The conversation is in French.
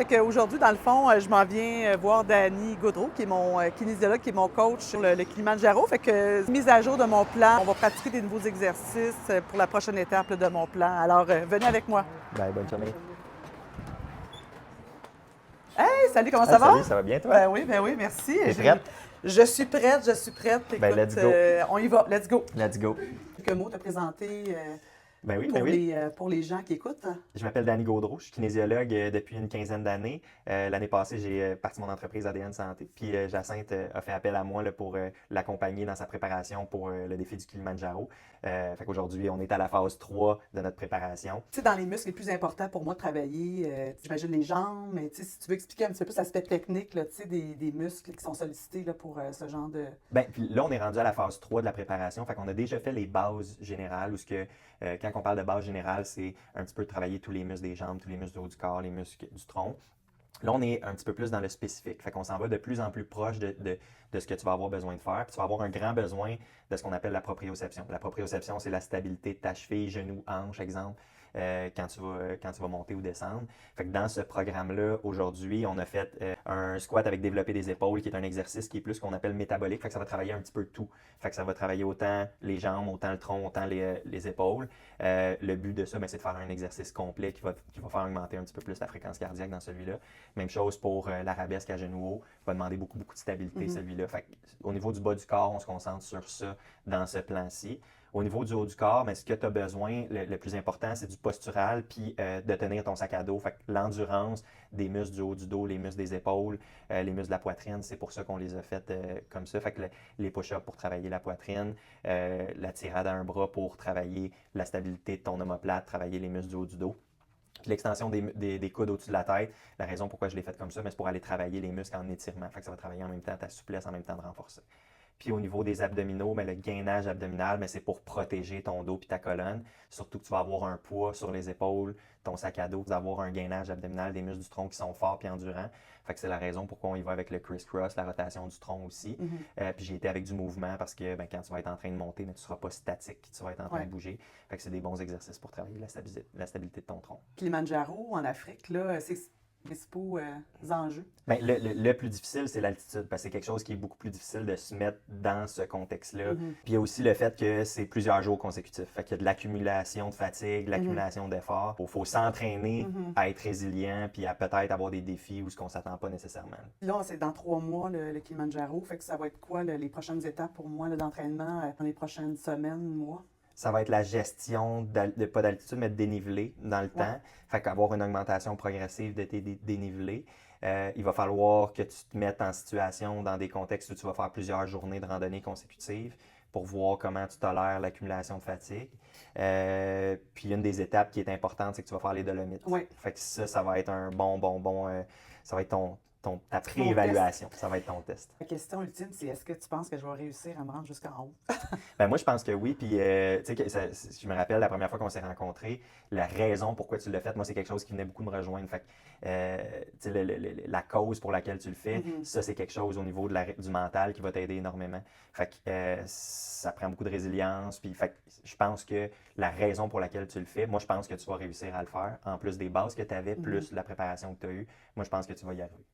qu'aujourd'hui, dans le fond, je m'en viens voir Danny Gaudreau, qui est mon kinésiologue, qui est mon coach sur le Kilimanjaro. Fait que, mise à jour de mon plan, on va pratiquer des nouveaux exercices pour la prochaine étape là, de mon plan. Alors, venez avec moi. Ben, bonne journée. Hey, salut, comment ça va? Salut, ça va bien, toi? Ben oui, merci. T'es prête? Je suis prête. Écoute, Ben, let's go. On y va, let's go. Let's go. Quelques mots te présenter Ben oui, pour les gens qui écoutent. Je m'appelle Danny Gaudreau, je suis kinésiologue depuis une quinzaine d'années. L'année passée, j'ai parti mon entreprise ADN Santé. Puis Jacinthe a fait appel à moi là, pour l'accompagner dans sa préparation pour le défi du Kilimanjaro. Fait qu'aujourd'hui, on est à la phase 3 de notre préparation. Tu sais, dans les muscles les plus importants pour moi de travailler, j'imagine les jambes, mais tu sais, si tu veux expliquer un petit peu plus l'aspect technique là, tu sais, des muscles qui sont sollicités là, pour ce genre de... Ben, puis là, on est rendu à la phase 3 de la préparation. Fait qu'on a déjà fait les bases générales, où ce que, quand on parle de base générale, c'est un petit peu de travailler tous les muscles des jambes, tous les muscles du haut du corps, les muscles du tronc. Là, on est un petit peu plus dans le spécifique. Fait qu'on s'en va de plus en plus proche de ce que tu vas avoir besoin de faire. Puis tu vas avoir un grand besoin de ce qu'on appelle la proprioception. La proprioception, c'est la stabilité de ta cheville, genou, hanche, exemple, quand tu vas monter ou descendre. Fait que dans ce programme-là, aujourd'hui, on a fait un squat avec développer des épaules, qui est un exercice qui est plus ce qu'on appelle métabolique. Fait que ça va travailler un petit peu tout. Fait que ça va travailler autant les jambes, autant le tronc, autant les épaules. Le but de ça, c'est de faire un exercice complet qui va faire augmenter un petit peu plus la fréquence cardiaque dans celui-là. Même chose pour l'arabesque à genoux haut. Va demander beaucoup de stabilité, celui-là. Fait au niveau du bas du corps, on se concentre sur ça dans ce plan-ci. Au niveau du haut du corps, ce que tu as besoin, le plus important, c'est du postural puis de tenir ton sac à dos. Fait que l'endurance des muscles du haut du dos, les muscles des épaules, les muscles de la poitrine, c'est pour ça qu'on les a fait comme ça. Fait que les push-ups pour travailler la poitrine, la tirade à un bras pour travailler la stabilité de ton omoplate, travailler les muscles du haut du dos. Puis l'extension des coudes au-dessus de la tête, la raison pourquoi je l'ai faite comme ça, c'est pour aller travailler les muscles en étirement. Fait que ça va travailler en même temps ta souplesse, en même temps de renforcer. Puis au niveau des abdominaux, le gainage abdominal, c'est pour protéger ton dos et ta colonne. Surtout que tu vas avoir un poids sur les épaules, ton sac à dos, tu vas avoir un gainage abdominal, des muscles du tronc qui sont forts et endurants. Fait que c'est la raison pourquoi on y va avec le criss-cross, la rotation du tronc aussi. Puis j'ai été avec du mouvement parce que quand tu vas être en train de monter, tu ne seras pas statique, tu vas être en train de bouger. Fait que c'est des bons exercices pour travailler la stabilité de ton tronc. Kilimanjaro, en Afrique, là, c'est principaux enjeux? Bien, le plus difficile, c'est l'altitude, parce que c'est quelque chose qui est beaucoup plus difficile de se mettre dans ce contexte-là. Puis il y a aussi le fait que c'est plusieurs jours consécutifs. Fait qu'il y a de l'accumulation de fatigue, de l'accumulation d'efforts. Il faut s'entraîner à être résilient, puis à peut-être avoir des défis où ce qu'on ne s'attend pas nécessairement. Là, c'est dans 3 mois, le Kilimanjaro. Fait que ça va être quoi les prochaines étapes pour moi d'entraînement dans les prochaines semaines, mois? Ça va être la gestion, pas d'altitude, mais de dénivelé dans le temps. Fait qu'avoir une augmentation progressive de tes dénivelés. Il va falloir que tu te mettes en situation dans des contextes où tu vas faire plusieurs journées de randonnée consécutives pour voir comment tu tolères l'accumulation de fatigue. Puis une des étapes qui est importante, c'est que tu vas faire les Dolomites. Fait que ça va être un ça va être ta pré-évaluation. Ça va être ton test. La question ultime, c'est est-ce que tu penses que je vais réussir à me rendre jusqu'en haut? Moi, je pense que oui. Puis, je me rappelle la première fois qu'on s'est rencontrés, la raison pourquoi tu l'as fait, moi, c'est quelque chose qui venait beaucoup me rejoindre. Fait que, la cause pour laquelle tu le fais, ça, c'est quelque chose au niveau du mental qui va t'aider énormément. Fait que, ça prend beaucoup de résilience. Puis, fait que, je pense que la raison pour laquelle tu le fais, moi, je pense que tu vas réussir à le faire. En plus des bases que tu avais, plus la préparation que tu as eue, moi, je pense que tu vas y arriver.